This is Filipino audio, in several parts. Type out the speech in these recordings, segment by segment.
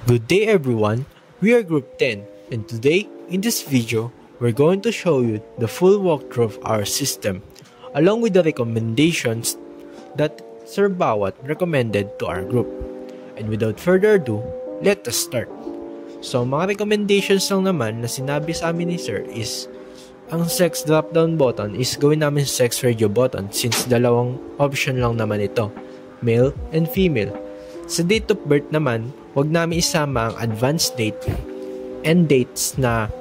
Good day everyone, we are Group 10 and today in this video we're going to show you the full walkthrough of our system along with the recommendations that Sir Bawat recommended to our group. And without further ado, let us start. So mga recommendations lang naman na sinabi sa amin ni Sir is ang sex drop down button is gawin namin sex radio button since dalawang option lang naman ito, male and female. Sa date of birth naman, wag namin isama ang advanced date and dates na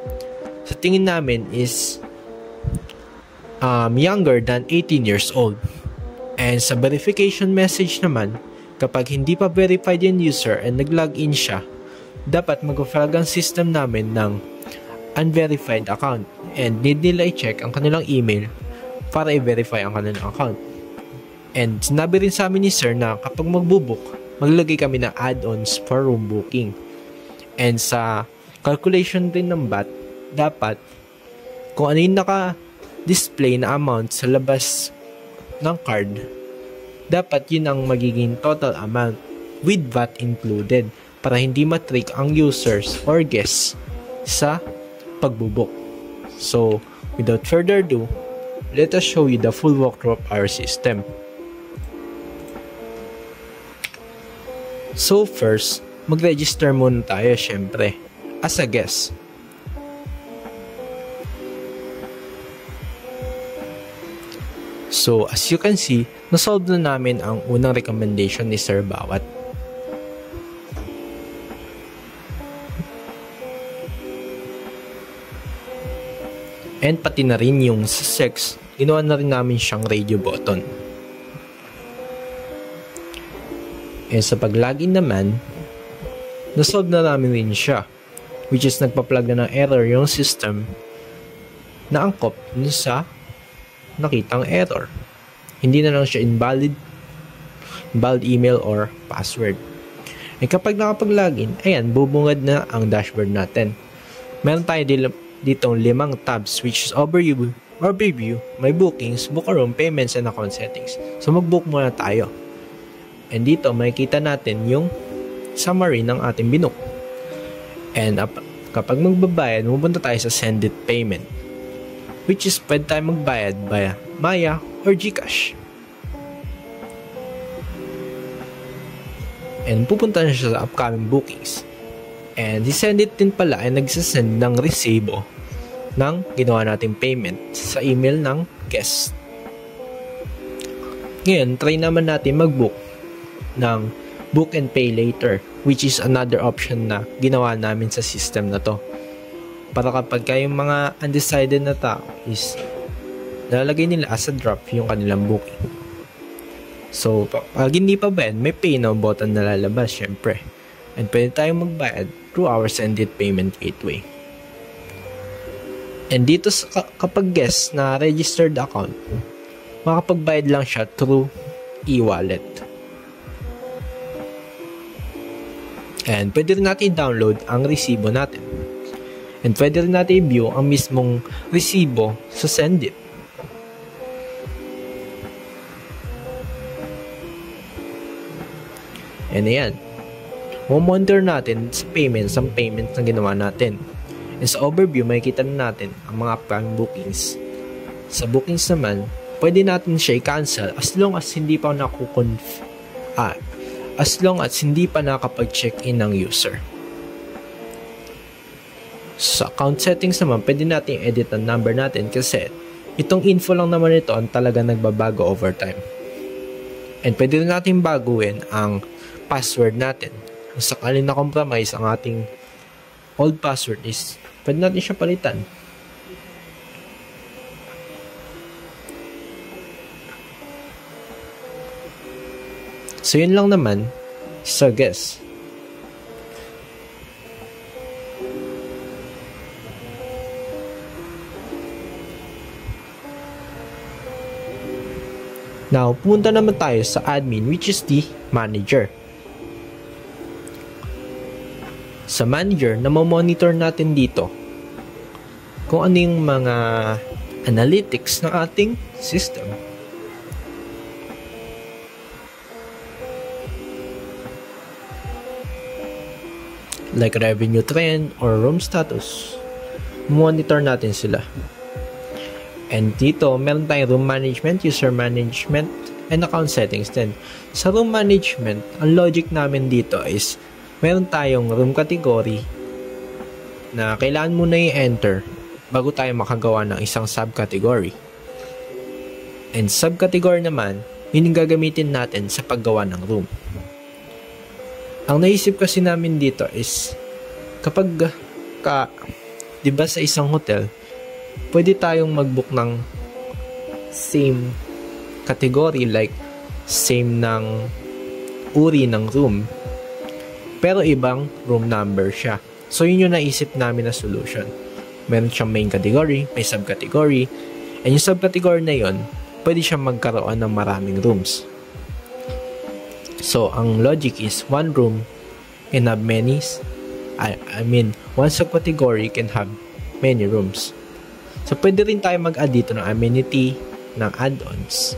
sa tingin namin is younger than 18 years old. And sa verification message naman, kapag hindi pa verified yung user and nag-login siya, dapat mag-flag ang system namin ng unverified account and need nila i-check ang kanilang email para i-verify ang kanilang account. And sinabi rin sa amin ni Sir na kapag magbubook, maglagay kami ng add-ons for room booking. And sa calculation din ng VAT, dapat kung ano yung naka-display na amount sa labas ng card, dapat yun ang magiging total amount with VAT included para hindi matrick ang users or guests sa pagbubook. So, without further ado, let us show you the full walkthrough of our system. So first, mag-register muna tayo syempre as a guest. So as you can see, nasolve na namin ang unang recommendation ni Sir Bawat. And pati na rin yung sa sex, ginawa na rin namin siyang radio button. And sa pag-login naman, nasolve na namin rin siya, which is nagpa-plug na ng error yung system na angkop sa nakitang error. Hindi na lang siya invalid email or password. And kapag nakapag-login, ayan, bubungad na ang dashboard natin. Meron tayo ditong 5 tabs, which is overview, my bookings, book a room, payments, and account settings. So mag-book muna tayo. And dito, makikita natin yung summary ng ating binook. And kapag magbabayad, pupunta tayo sa send it payment, which is pwede tayo magbayad via Maya or GCash. And pupunta na siya sa upcoming bookings. And si send it din pala ay nagsasend ng resibo ng ginawa nating payment sa email ng guest. Ngayon, try naman natin mag-book ng book and pay later, which is another option na ginawa namin sa system na to. Para kapag kayong mga undecided na tao is lalagay nila as a drop yung kanilang booking. So, pag hindi pa ba yan, may pay now button na lalabas syempre. And pwede tayong magbayad through our send it payment gateway. And dito kapag guest na registered account, makapagbayad lang siya through e-wallet. And pwede rin natin i-download ang resibo natin. And pwede rin natin i-view ang mismong resibo sa send it. And ayan, monitor natin sa payments na ginawa natin. And sa overview, makikita na natin ang mga upcoming bookings. Sa bookings naman, pwede natin siya i-cancel as long as hindi pa nakapag-check-in ng user. Sa account settings naman, pwede natin edit ang number natin kasi itong info lang naman ito ang talaga nagbabago over time. And pwede rin natin baguhin ang password natin. Kung sakali na compromise ang ating old password is pwede natin siya palitan. So yun lang naman sa guest. Now, pumunta naman tayo sa admin, which is the manager. Sa manager, namomonitor natin dito kung ano yung mga analytics ng ating system. like revenue trend or room status. Monitor natin sila. And dito, meron tayong room management, user management, and account settings din. Sa room management, ang logic namin dito is meron tayong room category na kailangan muna i-enter bago tayo makagawa ng isang subcategory. And subcategory naman, yun yung gagamitin natin sa paggawa ng room. Ang naisip kasi namin dito is kapag diba sa isang hotel, pwede tayong mag-book ng same category, like same ng uri ng room, pero ibang room number siya. So yun yung naisip namin na solution. Meron siyang main category, may subcategory, and yung subcategory na yun, pwede siyang magkaroon ng maraming rooms. So ang logic is one room can have many, one subcategory can have many rooms. So pwede rin tayo mag-add dito ng amenity, ng add-ons.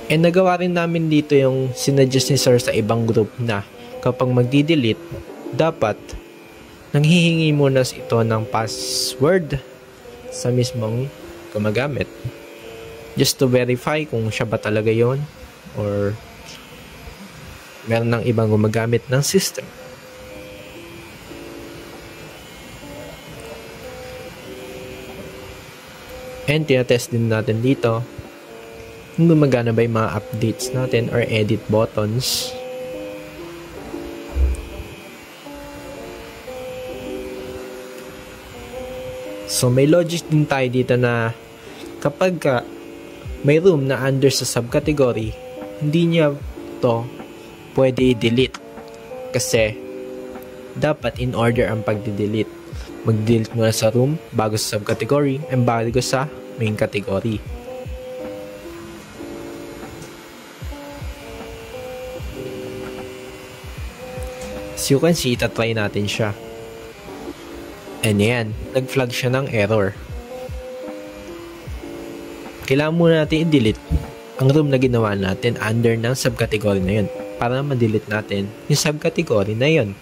And nagawa rin namin dito yung sinuggest ni Sir sa ibang group na kapag magdi-delete, dapat nanghihingi muna ito ng password sa mismong gumagamit. Just to verify kung siya ba talaga yon or meron ng ibang gumagamit ng system. And tinatest din natin dito kung gumagana ba yung mga updates natin or edit buttons. So may logic din tayo dito na kapag may room na under sa subcategory, hindi niya to pwede i-delete kasi dapat in order ang pag-delete. Mag-delete muna sa room bago sa subcategory and bago sa main category. As you can see, itatry natin siya. And yan, nag-flag siya ng error. Kailangan muna natin i-delete ang room na ginawa natin under ng subcategory na yun para ma-delete natin yung subcategory na yun.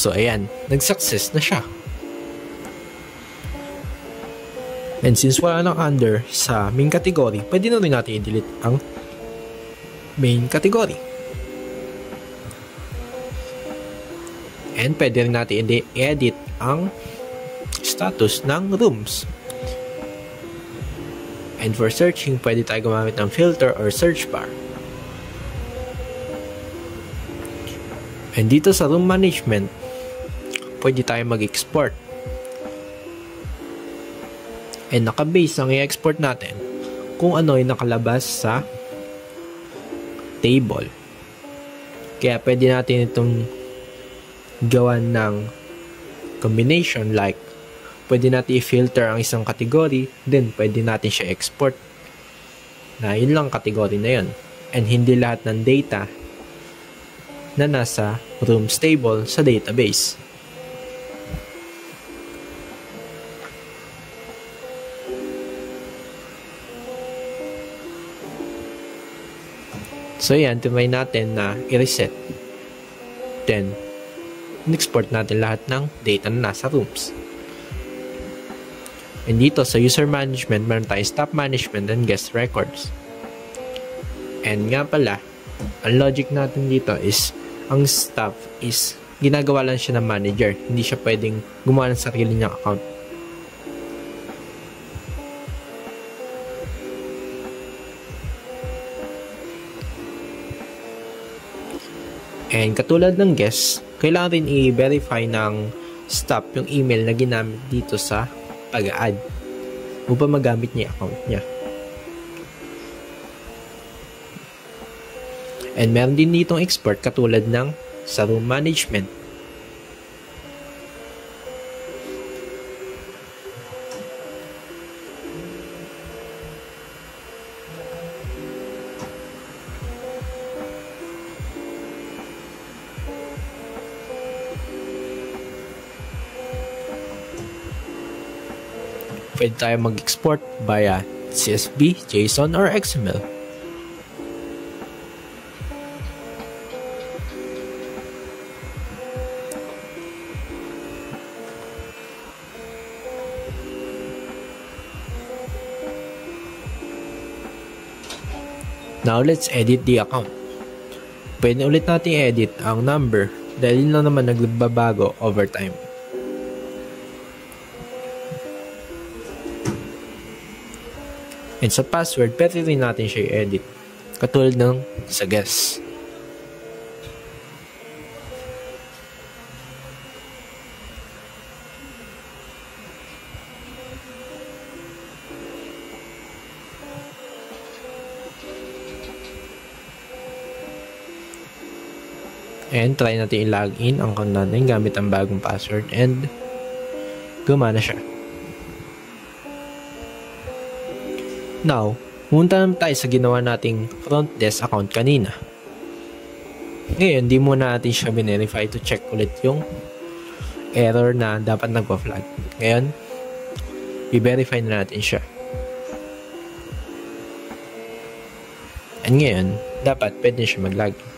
So ayan, nag-success na siya. And since wala nang under sa main category, pwede na rin natin i-delete ang main category. And pwede rin natin i-edit ang status ng rooms. And for searching, pwede tayo gumamit ng filter or search bar. And dito sa room management, pwede tayo mag-export. And naka-base ang i-export natin kung ano yung nakalabas sa table. Kaya pwede natin itong gawan ng combination, like pwede natin i-filter ang isang category, then pwede natin siya export na yun lang category na yun. And hindi lahat ng data na nasa rooms table sa database. So yan, try natin na i-reset. Then, in-export natin lahat ng data na nasa rooms. And dito sa user management, meron tayong staff management and guest records. And nga pala, ang logic natin dito is, ang staff is, ginagawa lang siya ng manager. Hindi siya pwedeng gumawa ng sarili niyang account. And katulad ng guest, kailangan rin i-verify ng staff yung email na ginamit dito sa pag-add upang magamit niya yung account niya. And meron din ditong export katulad ng sa room management. Pwede tayo mag-export via CSV, JSON, or XML. Now, let's edit the account. Pwede ulit natin edit ang number dahil yun lang naman nagbabago over time. And sa password, pwede rin natin siya i-edit. Katulad ng sa guest. And try natin i-login ang account natin gamit ang bagong password and gumana siya. Now, pumunta naman tayo sa ginawa nating front desk account kanina. Ngayon, di muna natin siya verify to check ulit yung error na dapat nagpa-flag. Ngayon, i-verify na natin siya. And ngayon, dapat pwede siya mag-login.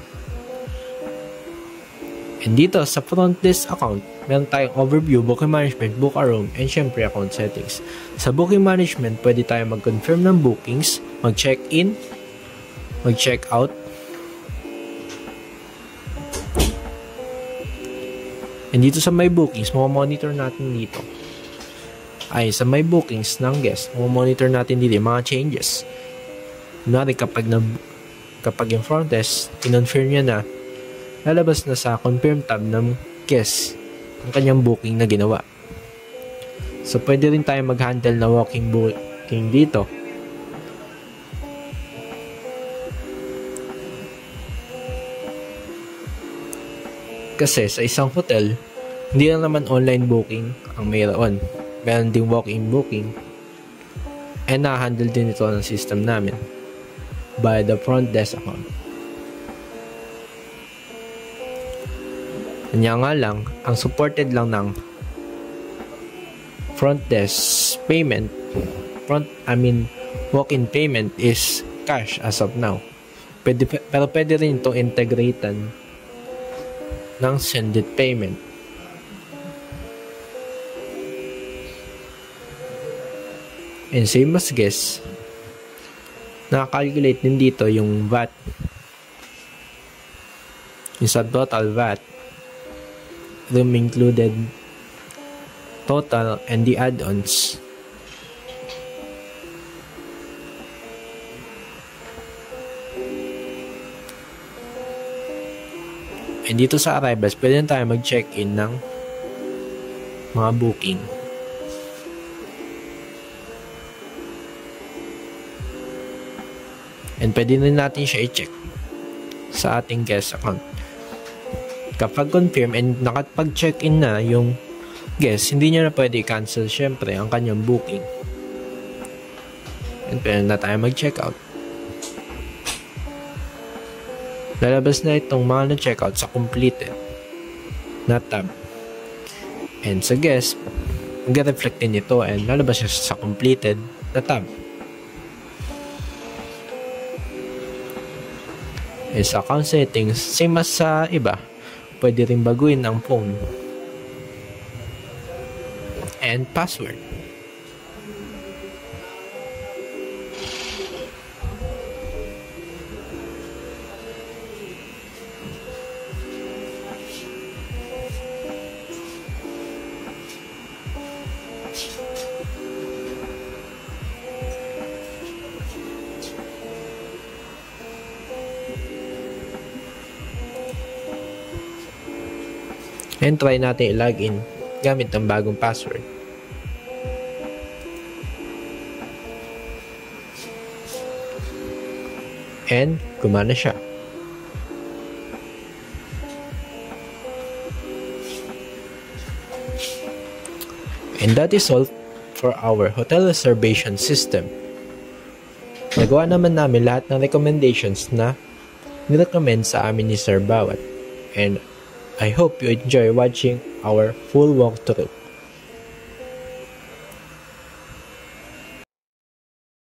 And dito sa front desk account, meron tayong overview, booking management, book a room, and syempre account settings. Sa booking management, pwede tayo mag-confirm ng bookings, mag-check-in, mag-check-out, and dito sa my bookings, monitor natin dito. Sa my bookings ng guest, monitor natin dito yung mga changes. Kunwari kapag yung front desk, kinonfirm niya na, lalabas na sa confirm tab ng guest ang kanyang booking na ginawa. So, pwede rin tayo mag-handle na walking booking dito. Kasi sa isang hotel, hindi lang naman online booking ang mayroon. Meron ding walk-in booking. And na-handle din ito ng system namin by the front desk account. Kanya nga lang, ang supported lang ng front desk payment, walk-in payment is cash as of now. Pero pwede rin itong integratan ng send-it payment. And same as guess, nakakalculate din dito yung VAT. Yung subtotal VAT, room included, total, and the add-ons. And dito sa arrivals, pwede na tayo mag-check-in ng mga booking. And pwede na natin siya i-check sa ating guest account. Kapag confirm and nakapag-check-in na yung guest, hindi niya na pwede cancel syempre ang kanyang booking. And pwede na tayo mag-check-out. Lalabas na itong mga na-check-out sa completed na tab. And sa guest, mag-reflect din ito and lalabas siya sa completed na tab. And sa account settings, same as sa iba, pwede rin baguhin ang phone and password. And try natin i-login gamit ang bagong password. And gumana siya. And that is all for our hotel reservation system. Nagawa naman namin lahat ng recommendations na nirecommend sa amin ni Sir Bawat. And I hope you enjoy watching our full walkthrough.